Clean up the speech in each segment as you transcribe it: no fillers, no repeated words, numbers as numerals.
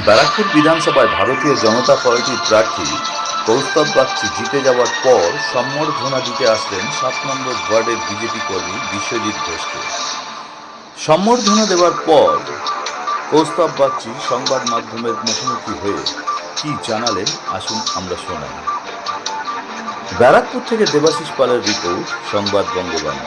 ব্যারাকপুর বিধানসভায় ভারতীয় জনতা পার্টির প্রার্থী কৌস্তব বাগচি জিতে যাওয়ার পর সম্বর্ধনা দিতে আসলেন ৭ নম্বর ওয়ার্ডের বিজেপি কর্মী বিশ্বজিৎ ঘোষকে। সম্বর্ধনা দেওয়ার পর কৌস্তব বাগচি সংবাদ মাধ্যমের মুখোমুখি হয়ে কি জানালেন আসুন আমরা শোনাই। ব্যারাকপুর থেকে দেবাশিস পালের রিপোর্ট, সংবাদ বঙ্গবাণী।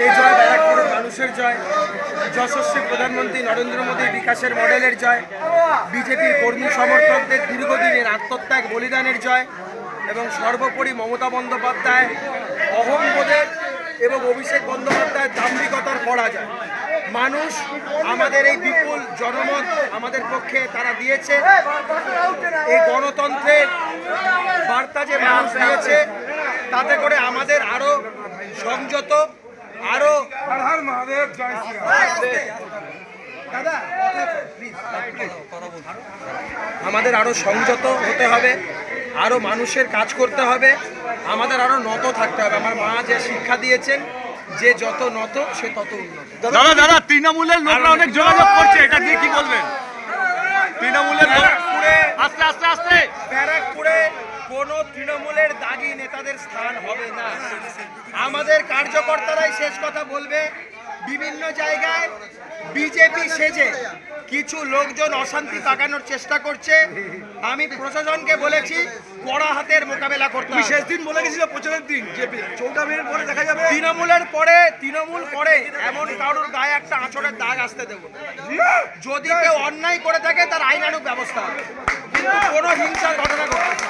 এই জয় ব্যারাকপুরের মানুষের জয়, যশস্বী প্রধানমন্ত্রী নরেন্দ্র মোদীর বিকাশের মডেলের জয়, বিজেপির কর্মী সমর্থকদের দীর্ঘদিনের আত্মত্যাগ বলিদানের জয় এবং সর্বোপরি মমতা বন্দ্যোপাধ্যায় অহংবোধের এবং অভিষেক বন্দ্যোপাধ্যায়ের দাম্ভিকতার পরাজয়। মানুষ আমাদের এই বিপুল জনমত আমাদের পক্ষে তারা দিয়েছে। এই গণতন্ত্রের বার্তা যে মানুষ দিয়েছে তাতে করে আমাদের আরো সংযত, আরো আমাদের আরো সংযত হতে হবে, আরো মানুষের কাজ করতে হবে, আমাদের আরো নত থাকতে হবে। আমার মা যে শিক্ষা দিয়েছেন যে যত নত সে তত উন্নত। দাদা তৃণমূলের লোকরা অনেক যোগাযোগ করছে, এটা দিয়ে কি বলবেন? তৃণমূলের আস্তে আস্তে আস্তে ব্যারাকপুরে কোনো তৃণমূলের দাগি নেতাদের স্থান হবে না। আমাদের কার্যকর্তারাই শেষ কথা বলবে। বিভিন্ন জায়গায় বিজেপি সেজে কিছু লোকজন অশান্তি পাকানোর চেষ্টা করছে। আমি প্রশাসনকে বলেছি কড়া হাতের মোকাবেলা করতে হবে। শেষ দিন বলে গেছিল প্রচারের দিন যে 14 মিনিট পরে দেখা যাবে তৃণমূল করে এমন কারোর গায়ে একটা আঁচড়ের দাগ আসতে দেবো। যদি কেউ অন্যায় করে থাকে তার আইনানুগ ব্যবস্থা হবে, কিন্তু কোনো হিংসার ঘটনা ঘটবে না।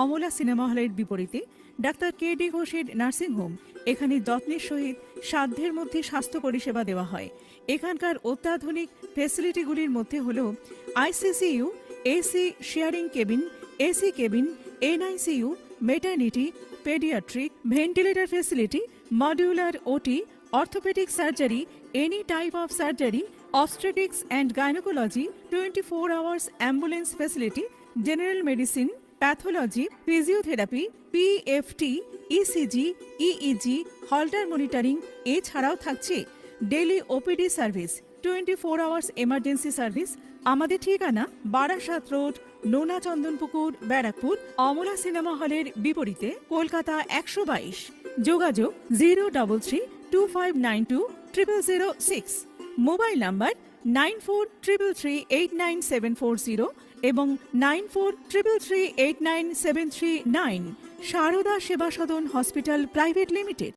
অমলা সিনেমা হলের বিপরীতে ডাক্তার কে.ডি. ঘোষের নার্সিংহোম। এখানে যত্নের সহিত সাধ্যের মধ্যে স্বাস্থ্য পরিষেবা দেওয়া হয়। এখানকার অত্যাধুনিক ফেসিলিটিগুলির মধ্যে হল ICCU, AC sharing cabin, AC cabin, NICU, maternity, paediatric, ventilator facility, modular OT, orthopaedic surgery, any type of surgery, obstetrics and gynecology, 24 hours ambulance facility, general medicine, pathology, physiotherapy, PFT, ECG, EEG, Holter monitoring এছাড়াও থাকছে daily OPD service, 24 hours emergency service. আমাদের ঠিকানা Barasat road, নোনা Chandanpukur, Barrackpore. Amala cinema হলের বিপরীতে, কলকাতা 122। যোগাযোগ 03325920006। Mobile number 9433389740 এবং 9433389739। সারদা সেবা সদন হসপিটাল প্রাইভেট লিমিটেড।